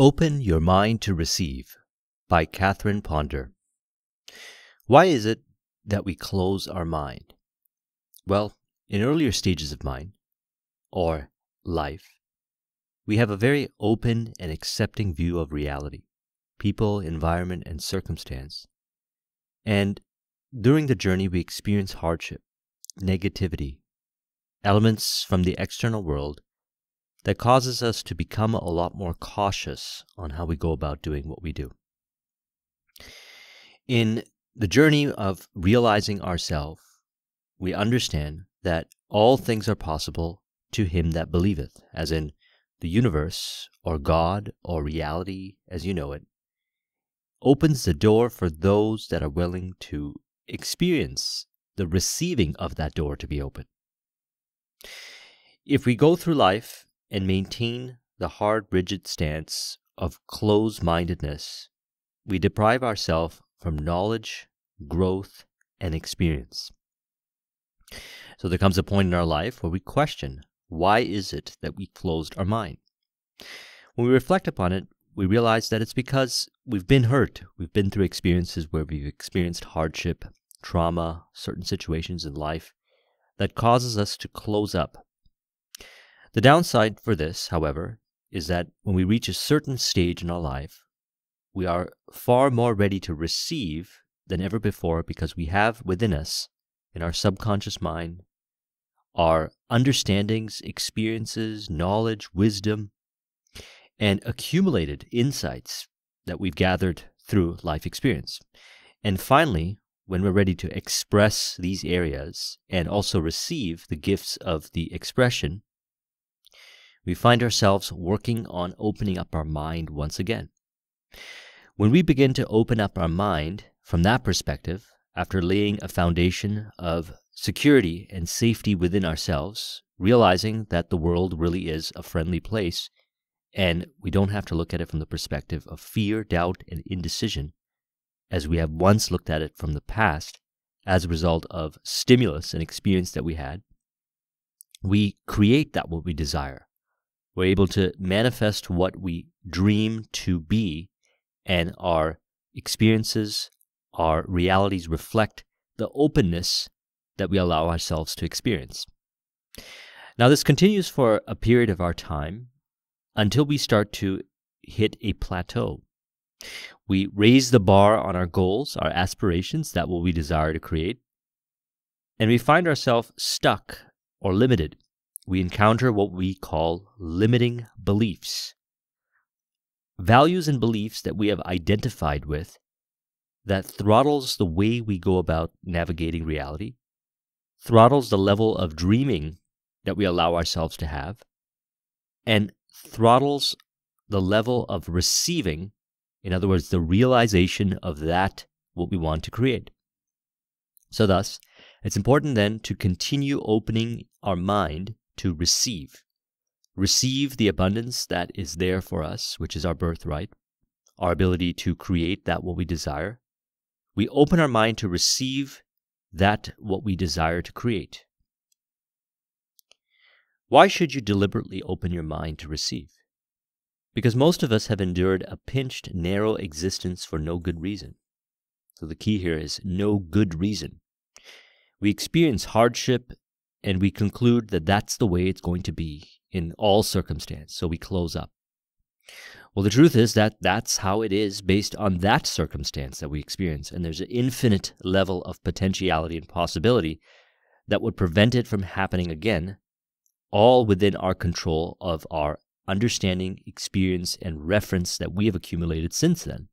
Open Your Mind to Receive by Catherine Ponder. Why is it that we close our mind? Well, in earlier stages of mind, or life, we have a very open and accepting view of reality, people, environment, and circumstance. And during the journey, we experience hardship, negativity, elements from the external world that causes us to become a lot more cautious on how we go about doing what we do. In the journey of realizing ourselves, we understand that all things are possible to him that believeth, as in the universe, or God, or reality as you know it, opens the door for those that are willing to experience the receiving of that door to be open. If we go through life and maintain the hard, rigid stance of closed-mindedness, we deprive ourselves from knowledge, growth, and experience. So there comes a point in our life where we question, why is it that we closed our mind? When we reflect upon it, we realize that it's because we've been hurt. We've been through experiences where we've experienced hardship, trauma, certain situations in life that causes us to close up. The downside for this, however, is that when we reach a certain stage in our life, we are far more ready to receive than ever before because we have within us, in our subconscious mind, our understandings, experiences, knowledge, wisdom, and accumulated insights that we've gathered through life experience. And finally, when we're ready to express these areas and also receive the gifts of the expression, we find ourselves working on opening up our mind once again. When we begin to open up our mind from that perspective, after laying a foundation of security and safety within ourselves, realizing that the world really is a friendly place, and we don't have to look at it from the perspective of fear, doubt, and indecision, as we have once looked at it from the past as a result of stimulus and experience that we had, we create that what we desire. We're able to manifest what we dream to be, and our experiences, our realities reflect the openness that we allow ourselves to experience. Now, this continues for a period of our time until we start to hit a plateau. We raise the bar on our goals, our aspirations, that what we desire to create, and we find ourselves stuck or limited. We encounter what we call limiting beliefs. Values and beliefs that we have identified with that throttles the way we go about navigating reality, throttles the level of dreaming that we allow ourselves to have, and throttles the level of receiving, in other words, the realization of that what we want to create. So thus, it's important then to continue opening our mind to receive. Receive the abundance that is there for us, which is our birthright, our ability to create that what we desire. We open our mind to receive that what we desire to create. Why should you deliberately open your mind to receive? Because most of us have endured a pinched, narrow existence for no good reason. So the key here is no good reason. We experience hardship and we conclude that that's the way it's going to be in all circumstance, so we close up. Well, the truth is that that's how it is based on that circumstance that we experience, and there's an infinite level of potentiality and possibility that would prevent it from happening again, all within our control of our understanding, experience, and reference that we have accumulated since then.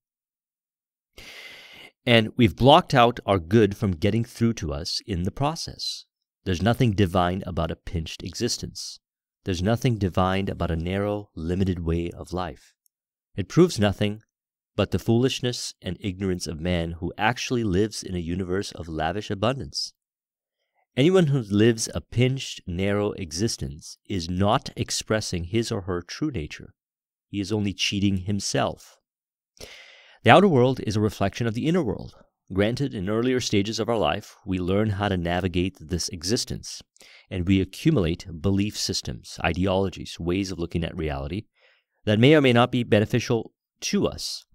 And we've blocked out our good from getting through to us in the process. There's nothing divine about a pinched existence. There's nothing divine about a narrow, limited way of life. It proves nothing but the foolishness and ignorance of man who actually lives in a universe of lavish abundance. Anyone who lives a pinched, narrow existence is not expressing his or her true nature. He is only cheating himself. The outer world is a reflection of the inner world. Granted, in earlier stages of our life, we learn how to navigate this existence, and we accumulate belief systems, ideologies, ways of looking at reality that may or may not be beneficial to us.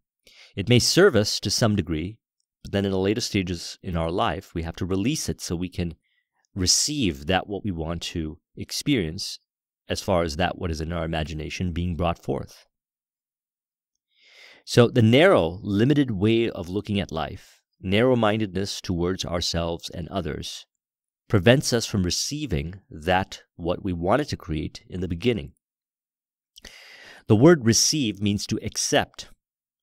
It may serve us to some degree, but then in the later stages in our life, we have to release it so we can receive that what we want to experience as far as that what is in our imagination being brought forth. So the narrow, limited way of looking at life, narrow-mindedness towards ourselves and others, prevents us from receiving that what we wanted to create in the beginning. The word receive means to accept.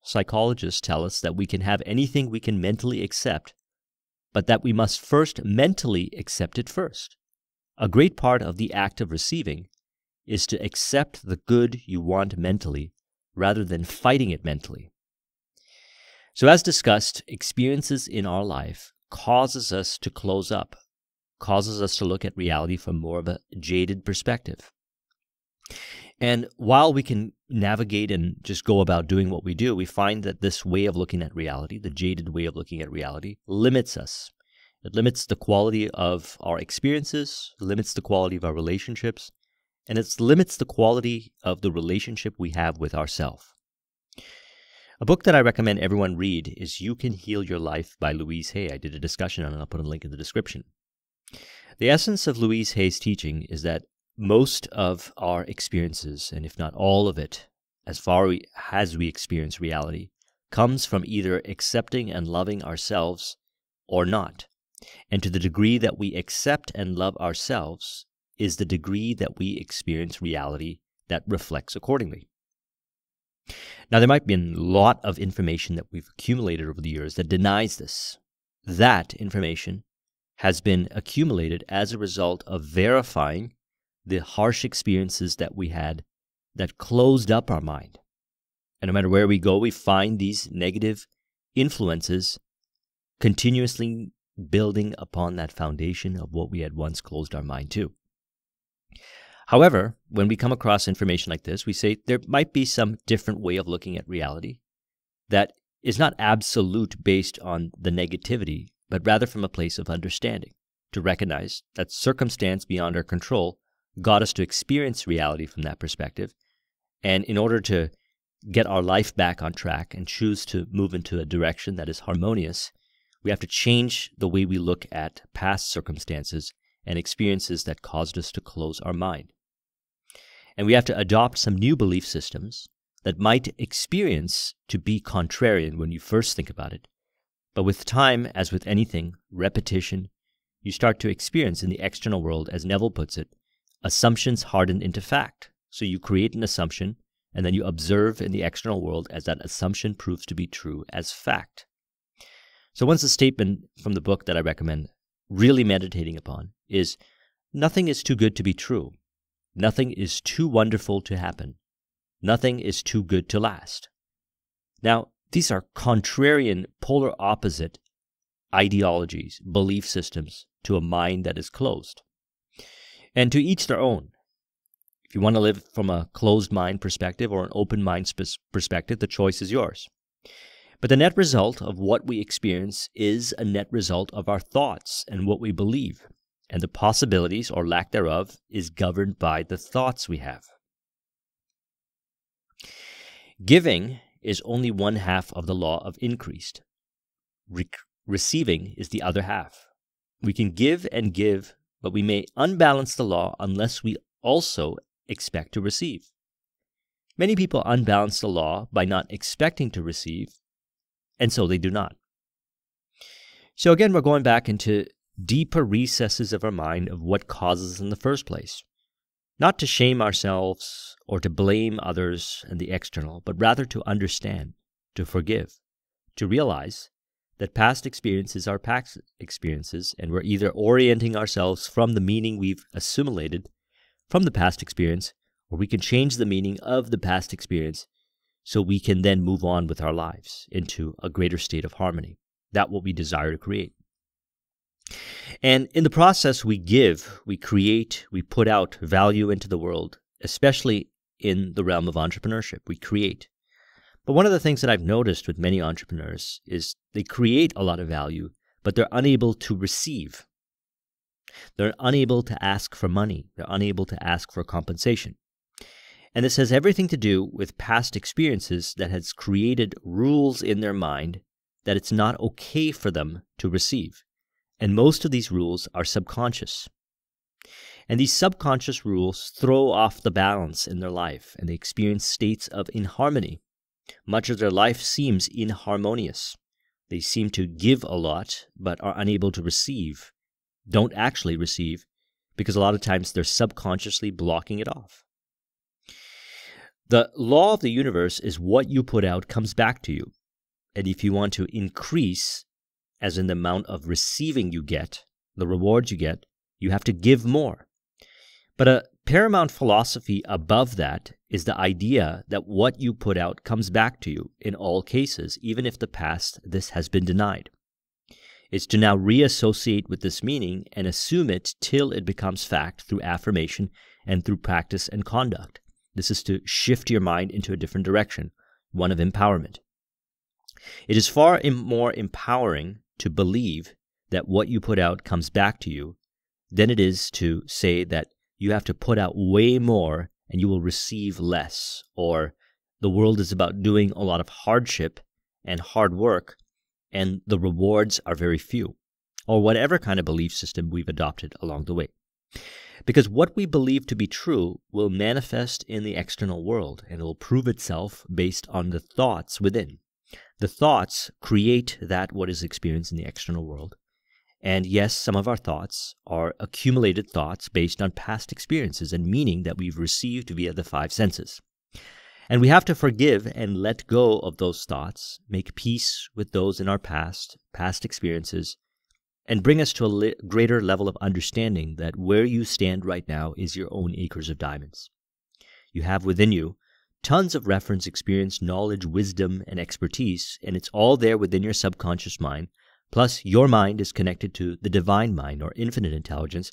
Psychologists tell us that we can have anything we can mentally accept, but that we must first mentally accept it first. A great part of the act of receiving is to accept the good you want mentally rather than fighting it mentally. So as discussed, experiences in our life causes us to close up, causes us to look at reality from more of a jaded perspective. And while we can navigate and just go about doing what we do, we find that this way of looking at reality, the jaded way of looking at reality, limits us. It limits the quality of our experiences, limits the quality of our relationships, and it limits the quality of the relationship we have with ourselves. A book that I recommend everyone read is You Can Heal Your Life by Louise Hay. I did a discussion on it, and I'll put a link in the description. The essence of Louise Hay's teaching is that most of our experiences, and if not all of it, as far as we experience reality, comes from either accepting and loving ourselves or not. And to the degree that we accept and love ourselves is the degree that we experience reality that reflects accordingly. Now, there might be a lot of information that we've accumulated over the years that denies this. That information has been accumulated as a result of verifying the harsh experiences that we had that closed up our mind. And no matter where we go, we find these negative influences continuously building upon that foundation of what we had once closed our mind to. However, when we come across information like this, we say there might be some different way of looking at reality that is not absolute based on the negativity, but rather from a place of understanding, to recognize that circumstance beyond our control got us to experience reality from that perspective. And in order to get our life back on track and choose to move into a direction that is harmonious, we have to change the way we look at past circumstances and experiences that caused us to close our mind. And we have to adopt some new belief systems that might experience to be contrarian when you first think about it. But with time, as with anything, repetition, you start to experience in the external world, as Neville puts it, assumptions harden into fact. So you create an assumption, and then you observe in the external world as that assumption proves to be true as fact. So once a statement from the book that I recommend really meditating upon is, nothing is too good to be true. Nothing is too wonderful to happen. Nothing is too good to last. Now, these are contrarian, polar opposite ideologies, belief systems to a mind that is closed. And to each their own. If you want to live from a closed mind perspective or an open mind perspective, the choice is yours. But the net result of what we experience is a net result of our thoughts and what we believe. And the possibilities or lack thereof is governed by the thoughts we have. Giving is only one half of the law of increase. Receiving is the other half. We can give and give, but we may unbalance the law unless we also expect to receive. Many people unbalance the law by not expecting to receive, and so they do not. So again, we're going back into deeper recesses of our mind of what causes in the first place. Not to shame ourselves or to blame others and the external, but rather to understand, to forgive, to realize that past experiences are past experiences, and we're either orienting ourselves from the meaning we've assimilated from the past experience, or we can change the meaning of the past experience so we can then move on with our lives into a greater state of harmony. That's what we desire to create. And in the process, we give, we create, we put out value into the world, especially in the realm of entrepreneurship. We create. But one of the things that I've noticed with many entrepreneurs is they create a lot of value, but they're unable to receive. They're unable to ask for money. They're unable to ask for compensation. And this has everything to do with past experiences that has created rules in their mind that it's not okay for them to receive. And most of these rules are subconscious. And these subconscious rules throw off the balance in their life, and they experience states of inharmony. Much of their life seems inharmonious. They seem to give a lot, but are unable to receive, don't actually receive, because a lot of times they're subconsciously blocking it off. The law of the universe is what you put out comes back to you. And if you want to increase, as in the amount of receiving you get, the rewards you get, you have to give more. But a paramount philosophy above that is the idea that what you put out comes back to you in all cases, even if the past this has been denied. It's to now reassociate with this meaning and assume it till it becomes fact through affirmation and through practice and conduct. This is to shift your mind into a different direction, one of empowerment. It is far more empowering to believe that what you put out comes back to you than it is to say that you have to put out way more and you will receive less, or the world is about doing a lot of hardship and hard work and the rewards are very few, or whatever kind of belief system we've adopted along the way. Because what we believe to be true will manifest in the external world, and it will prove itself based on the thoughts within. The thoughts create that what is experienced in the external world. And yes, some of our thoughts are accumulated thoughts based on past experiences and meaning that we've received via the five senses. And we have to forgive and let go of those thoughts, make peace with those in our past experiences, and bring us to a greater level of understanding that where you stand right now is your own acres of diamonds. You have within you tons of reference experience, knowledge, wisdom, and expertise, and it's all there within your subconscious mind. Plus, your mind is connected to the divine mind or infinite intelligence,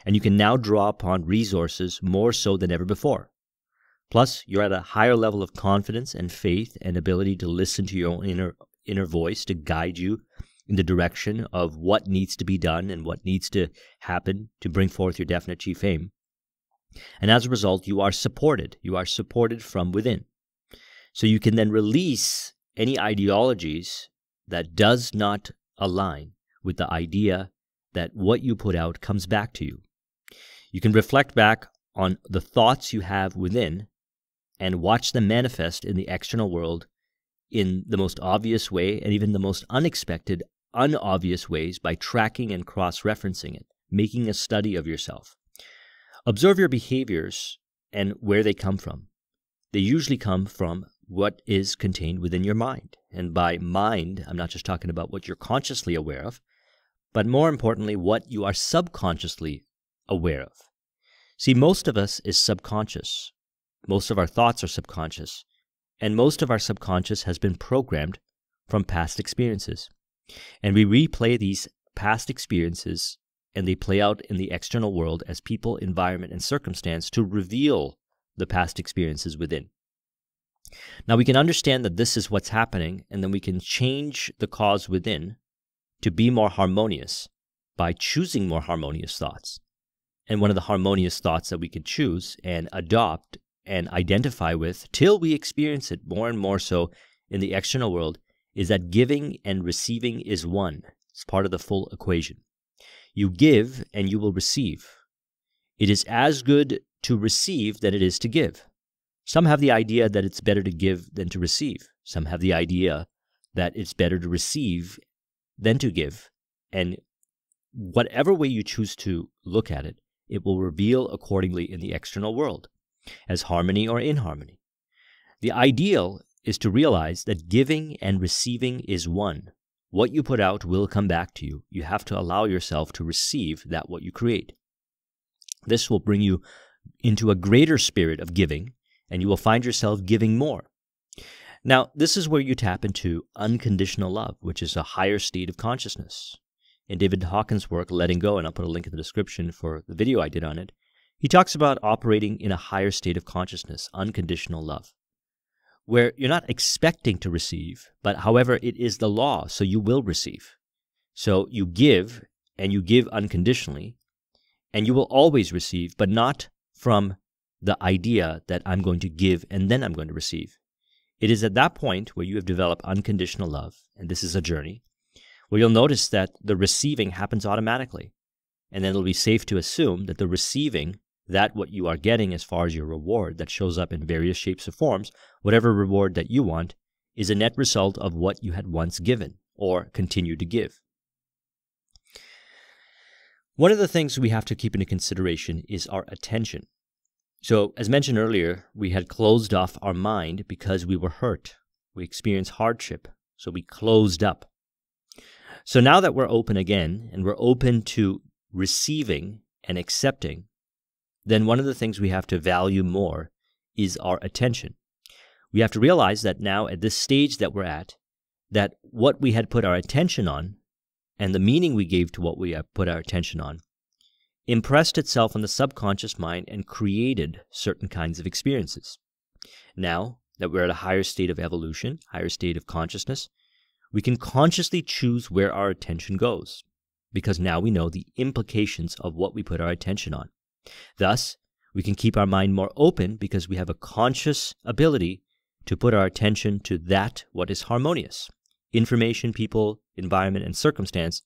and you can now draw upon resources more so than ever before. Plus, you're at a higher level of confidence and faith and ability to listen to your own inner voice to guide you in the direction of what needs to be done and what needs to happen to bring forth your definite chief aim. And as a result, you are supported. You are supported from within. So you can then release any ideologies that does not align with the idea that what you put out comes back to you. You can reflect back on the thoughts you have within and watch them manifest in the external world in the most obvious way and even the most unexpected, unobvious ways by tracking and cross-referencing it, making a study of yourself. Observe your behaviors and where they come from. They usually come from what is contained within your mind. And by mind, I'm not just talking about what you're consciously aware of, but more importantly, what you are subconsciously aware of. See, most of us is subconscious. Most of our thoughts are subconscious. And most of our subconscious has been programmed from past experiences. And we replay these past experiences, and they play out in the external world as people, environment, and circumstance to reveal the past experiences within. Now, we can understand that this is what's happening, and then we can change the cause within to be more harmonious by choosing more harmonious thoughts. And one of the harmonious thoughts that we could choose and adopt and identify with till we experience it more and more so in the external world is that giving and receiving is one. It's part of the full equation. You give and you will receive. It is as good to receive than it is to give. Some have the idea that it's better to give than to receive. Some have the idea that it's better to receive than to give. And whatever way you choose to look at it, it will reveal accordingly in the external world as harmony or inharmony. The ideal is to realize that giving and receiving is one. What you put out will come back to you. You have to allow yourself to receive that what you create. This will bring you into a greater spirit of giving, and you will find yourself giving more. Now, this is where you tap into unconditional love, which is a higher state of consciousness. In David Hawkins' work, Letting Go, and I'll put a link in the description for the video I did on it, he talks about operating in a higher state of consciousness, unconditional love, where you're not expecting to receive, but however, it is the law, so you will receive. So you give, and you give unconditionally, and you will always receive, but not from the idea that I'm going to give and then I'm going to receive. It is at that point where you have developed unconditional love, and this is a journey, where you'll notice that the receiving happens automatically. And then it'll be safe to assume that the receiving, that what you are getting as far as your reward that shows up in various shapes or forms, whatever reward that you want, is a net result of what you had once given or continue to give. One of the things we have to keep into consideration is our attention. So, as mentioned earlier, we had closed off our mind because we were hurt. We experienced hardship, so we closed up. So now that we're open again, and we're open to receiving and accepting, then one of the things we have to value more is our attention. We have to realize that now at this stage that we're at, that what we had put our attention on and the meaning we gave to what we have put our attention on impressed itself on the subconscious mind and created certain kinds of experiences. Now that we're at a higher state of evolution, higher state of consciousness, we can consciously choose where our attention goes, because now we know the implications of what we put our attention on. Thus, we can keep our mind more open because we have a conscious ability to put our attention to that what is harmonious. Information, people, environment, and circumstance,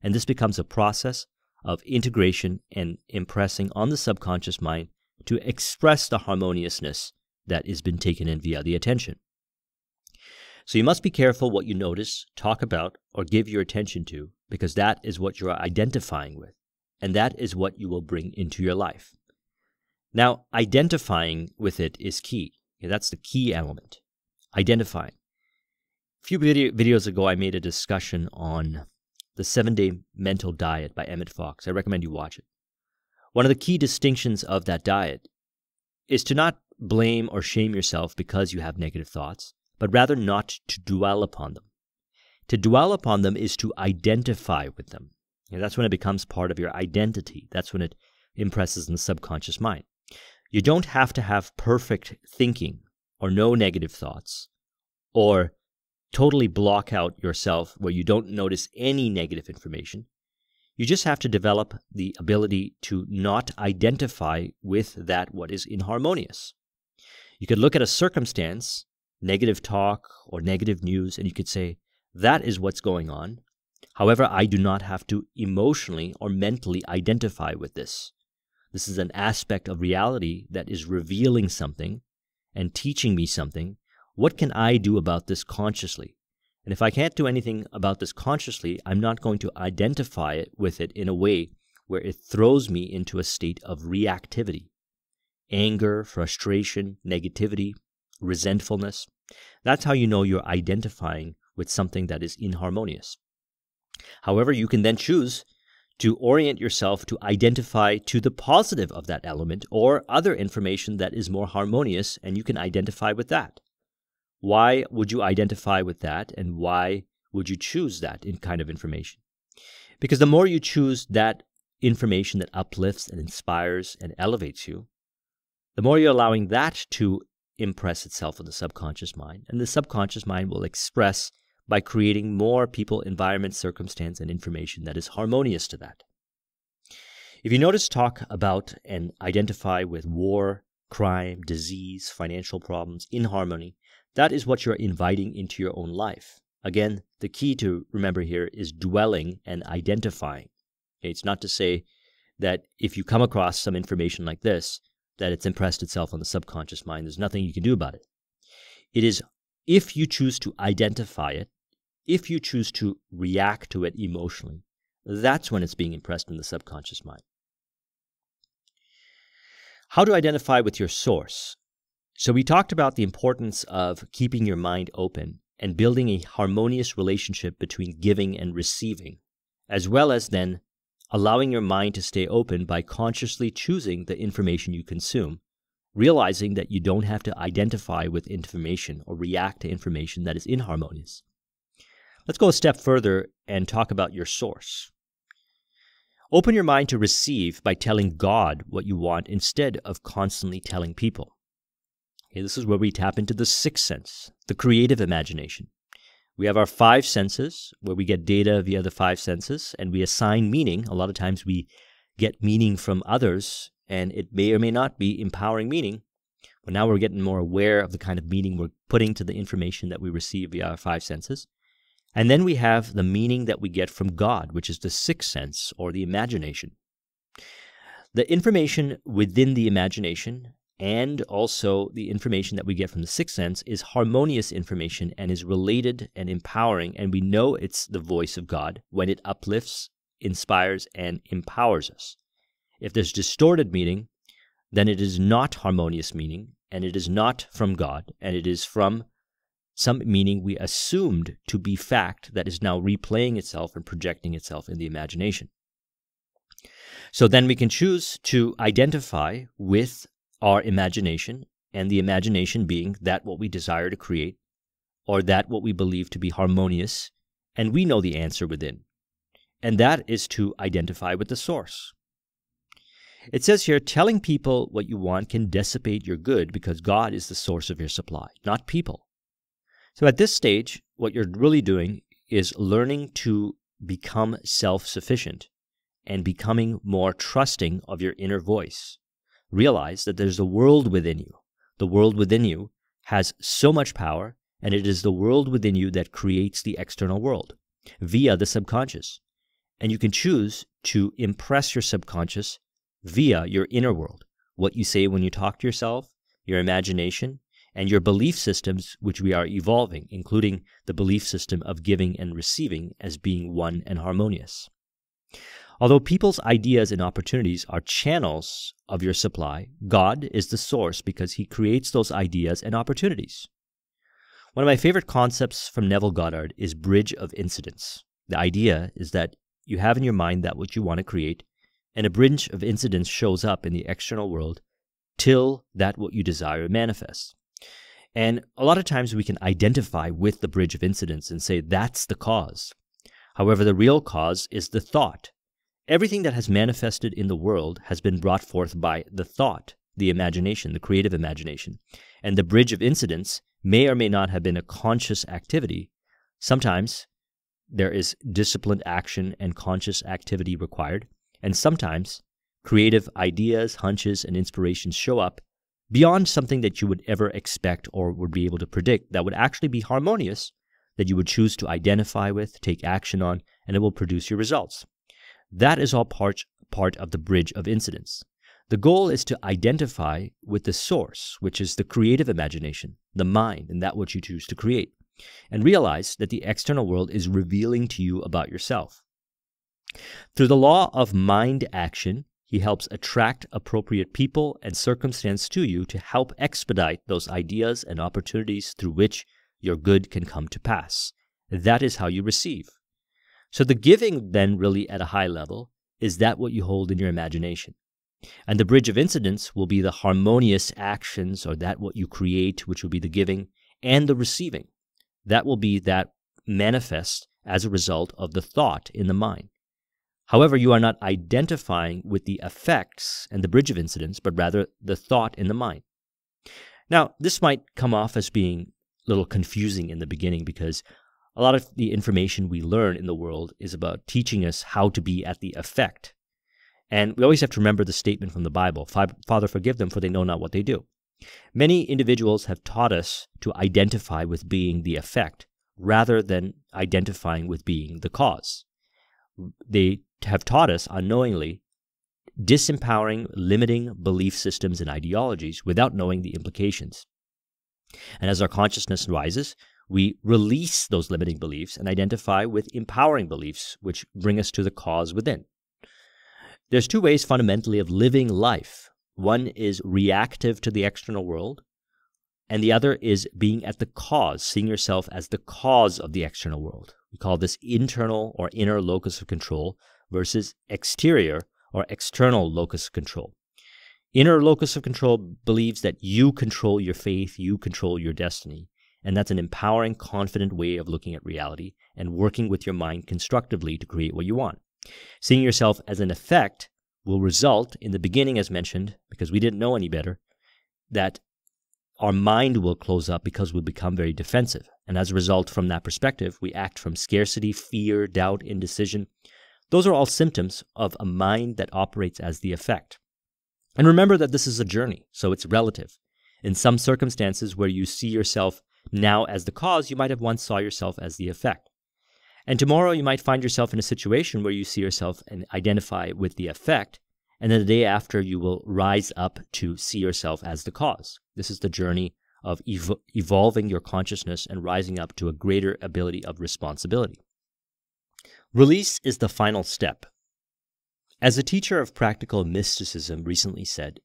and this becomes a process of integration and impressing on the subconscious mind to express the harmoniousness that has been taken in via the attention. So you must be careful what you notice, talk about, or give your attention to, because that is what you're identifying with, and that is what you will bring into your life. Now, identifying with it is key. That's the key element. Identifying. A few videos ago, I made a discussion on the 7-Day Mental Diet by Emmett Fox. I recommend you watch it. One of the key distinctions of that diet is to not blame or shame yourself because you have negative thoughts, but rather not to dwell upon them. To dwell upon them is to identify with them. That's when it becomes part of your identity. That's when it impresses in the subconscious mind. You don't have to have perfect thinking or no negative thoughts or totally block out yourself where you don't notice any negative information. You just have to develop the ability to not identify with that what is inharmonious. You could look at a circumstance, negative talk or negative news, and you could say, that is what's going on. However, I do not have to emotionally or mentally identify with this. This is an aspect of reality that is revealing something and teaching me something. What can I do about this consciously? And if I can't do anything about this consciously, I'm not going to identify it with it in a way where it throws me into a state of reactivity. Anger, frustration, negativity, resentfulness. That's how you know you're identifying with something that is inharmonious. However, you can then choose to orient yourself to identify to the positive of that element or other information that is more harmonious, and you can identify with that. Why would you identify with that, and why would you choose that kind of information? Because the more you choose that information that uplifts and inspires and elevates you, the more you're allowing that to impress itself on the subconscious mind, and the subconscious mind will express by creating more people, environment, circumstance, and information that is harmonious to that. If you notice talk about and identify with war, crime, disease, financial problems, inharmony, that is what you're inviting into your own life. Again, the key to remember here is dwelling and identifying. Okay, it's not to say that if you come across some information like this, that it's impressed itself on the subconscious mind. There's nothing you can do about it. It is if you choose to identify it, if you choose to react to it emotionally, that's when it's being impressed in the subconscious mind. How to identify with your source. So we talked about the importance of keeping your mind open and building a harmonious relationship between giving and receiving, as well as then allowing your mind to stay open by consciously choosing the information you consume, realizing that you don't have to identify with information or react to information that is inharmonious. Let's go a step further and talk about your source. Open your mind to receive by telling God what you want instead of constantly telling people. Okay, this is where we tap into the sixth sense, the creative imagination. We have our five senses, where we get data via the five senses, and we assign meaning. A lot of times we get meaning from others, and it may or may not be empowering meaning. But now we're getting more aware of the kind of meaning we're putting to the information that we receive via our five senses. And then we have the meaning that we get from God, which is the sixth sense, or the imagination. The information within the imagination and also the information that we get from the sixth sense is harmonious information and is related and empowering, and we know it's the voice of God when it uplifts, inspires, and empowers us. If there's distorted meaning, then it is not harmonious meaning, and it is not from God, and it is from some meaning we assumed to be fact that is now replaying itself and projecting itself in the imagination. So then we can choose to identify with our imagination, and the imagination being that what we desire to create, or that what we believe to be harmonious, and we know the answer within. And that is to identify with the source. It says here, telling people what you want can dissipate your good because God is the source of your supply, not people. So at this stage, what you're really doing is learning to become self-sufficient and becoming more trusting of your inner voice. Realize that there's a world within you. The world within you has so much power, and it is the world within you that creates the external world via the subconscious. And you can choose to impress your subconscious via your inner world, what you say when you talk to yourself, your imagination, and your belief systems, which we are evolving, including the belief system of giving and receiving as being one and harmonious. Although people's ideas and opportunities are channels of your supply, God is the source because He creates those ideas and opportunities. One of my favorite concepts from Neville Goddard is bridge of incidence. The idea is that you have in your mind that what you want to create, and a bridge of incidence shows up in the external world till that what you desire manifests. And a lot of times we can identify with the bridge of incidence and say that's the cause. However, the real cause is the thought. Everything that has manifested in the world has been brought forth by the thought, the imagination, the creative imagination. And the bridge of incidence may or may not have been a conscious activity. Sometimes there is disciplined action and conscious activity required. And sometimes creative ideas, hunches, and inspirations show up beyond something that you would ever expect or would be able to predict that would actually be harmonious, that you would choose to identify with, take action on, and it will produce your results. That is all part of the bridge of incidence. The goal is to identify with the source, which is the creative imagination, the mind, and that which you choose to create, and realize that the external world is revealing to you about yourself. Through the law of mind action, He helps attract appropriate people and circumstance to you to help expedite those ideas and opportunities through which your good can come to pass. That is how you receive. So the giving then really at a high level is that what you hold in your imagination. And the bridge of incidence will be the harmonious actions, or that what you create, which will be the giving, and the receiving. That will be that manifest as a result of the thought in the mind. However, you are not identifying with the effects and the bridge of incidence, but rather the thought in the mind. Now, this might come off as being a little confusing in the beginning because a lot of the information we learn in the world is about teaching us how to be at the effect. And we always have to remember the statement from the Bible, Father, forgive them, for they know not what they do. Many individuals have taught us to identify with being the effect rather than identifying with being the cause. They have taught us unknowingly disempowering, limiting belief systems and ideologies without knowing the implications. And as our consciousness rises, we release those limiting beliefs and identify with empowering beliefs, which bring us to the cause within. There's two ways fundamentally of living life. One is reactive to the external world, and the other is being at the cause, seeing yourself as the cause of the external world. We call this internal or inner locus of control versus exterior or external locus of control. Inner locus of control believes that you control your faith, you control your destiny. And that's an empowering, confident way of looking at reality and working with your mind constructively to create what you want. Seeing yourself as an effect will result, in the beginning as mentioned, because we didn't know any better, that our mind will close up because we'll become very defensive. And as a result, from that perspective, we act from scarcity, fear, doubt, indecision. Those are all symptoms of a mind that operates as the effect. And remember that this is a journey, so it's relative. In some circumstances where you see yourself now as the cause, you might have once saw yourself as the effect. And tomorrow you might find yourself in a situation where you see yourself and identify with the effect, and then the day after you will rise up to see yourself as the cause. This is the journey of evolving your consciousness and rising up to a greater ability of responsibility. Release is the final step. As a teacher of practical mysticism recently said,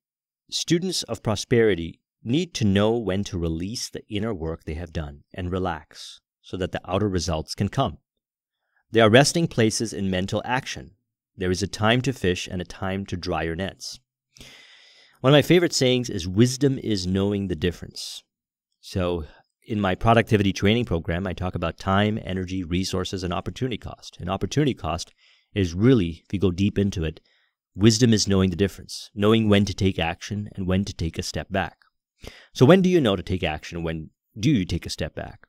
students of prosperity need to know when to release the inner work they have done and relax so that the outer results can come. There are resting places in mental action. There is a time to fish and a time to dry your nets. One of my favorite sayings is, wisdom is knowing the difference. So in my productivity training program, I talk about time, energy, resources, and opportunity cost. And opportunity cost is really, if you go deep into it, wisdom is knowing the difference, knowing when to take action and when to take a step back. So when do you know to take action? When do you take a step back?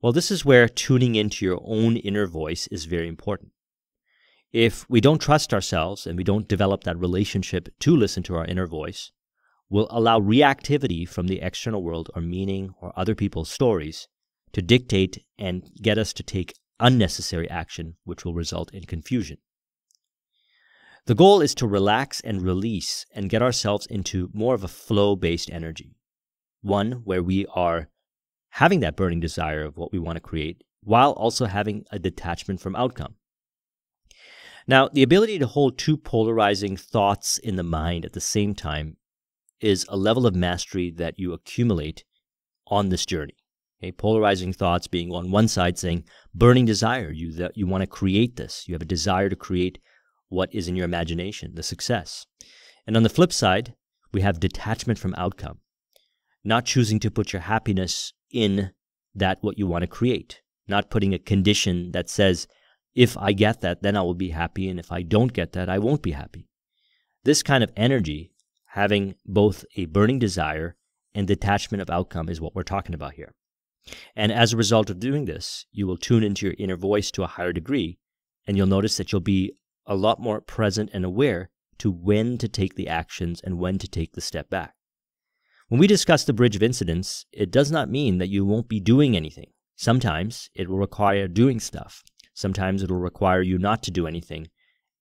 Well, this is where tuning into your own inner voice is very important. If we don't trust ourselves and we don't develop that relationship to listen to our inner voice, we'll allow reactivity from the external world or meaning or other people's stories to dictate and get us to take unnecessary action, which will result in confusion. The goal is to relax and release and get ourselves into more of a flow-based energy, one where we are having that burning desire of what we want to create while also having a detachment from outcome. Now, the ability to hold two polarizing thoughts in the mind at the same time is a level of mastery that you accumulate on this journey. Okay? Polarizing thoughts being on one side saying, burning desire, you want to create this. You have a desire to create what is in your imagination, the success. And on the flip side, we have detachment from outcome, not choosing to put your happiness in that what you want to create, not putting a condition that says, if I get that, then I will be happy, and if I don't get that, I won't be happy. This kind of energy, having both a burning desire and detachment of outcome, is what we're talking about here. And as a result of doing this, you will tune into your inner voice to a higher degree, and you'll notice that you'll be a lot more present and aware to when to take the actions and when to take the step back. When we discuss the bridge of incidents, it does not mean that you won't be doing anything. Sometimes it will require doing stuff. Sometimes it will require you not to do anything.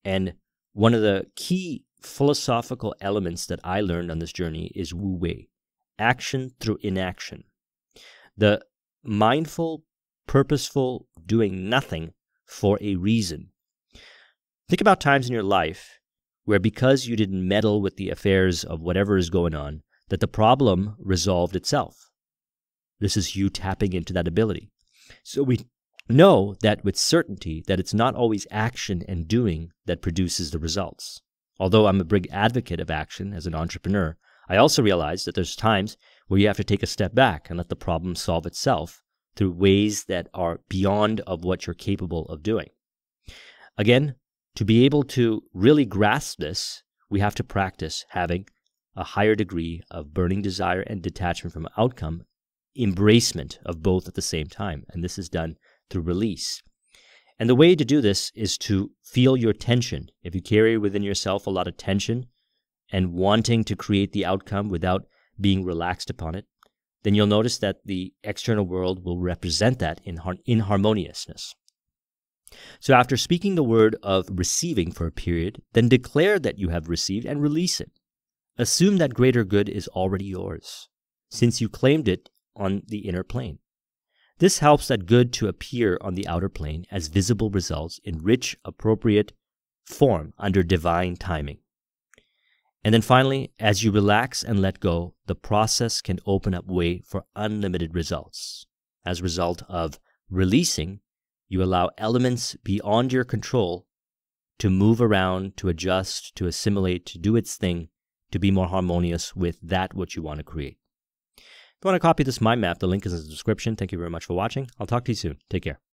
And one of the key philosophical elements that I learned on this journey is Wu Wei, action through inaction. The mindful, purposeful doing nothing for a reason. Think about times in your life where because you didn't meddle with the affairs of whatever is going on, that the problem resolved itself. This is you tapping into that ability. So we know that with certainty that it's not always action and doing that produces the results. Although I'm a big advocate of action as an entrepreneur, I also realize that there's times where you have to take a step back and let the problem solve itself through ways that are beyond of what you're capable of doing. Again, to be able to really grasp this, we have to practice having a higher degree of burning desire and detachment from outcome, embracement of both at the same time. And this is done through release. And the way to do this is to feel your tension. If you carry within yourself a lot of tension and wanting to create the outcome without being relaxed upon it, then you'll notice that the external world will represent that in inharmoniousness. So after speaking the word of receiving for a period, then declare that you have received and release it. Assume that greater good is already yours, since you claimed it on the inner plane. This helps that good to appear on the outer plane as visible results in rich, appropriate form under divine timing. And then finally, as you relax and let go, the process can open up way for unlimited results. As a result of releasing, you allow elements beyond your control to move around, to adjust, to assimilate, to do its thing, to be more harmonious with that which you want to create. If you want to copy this mind map, the link is in the description. Thank you very much for watching. I'll talk to you soon. Take care.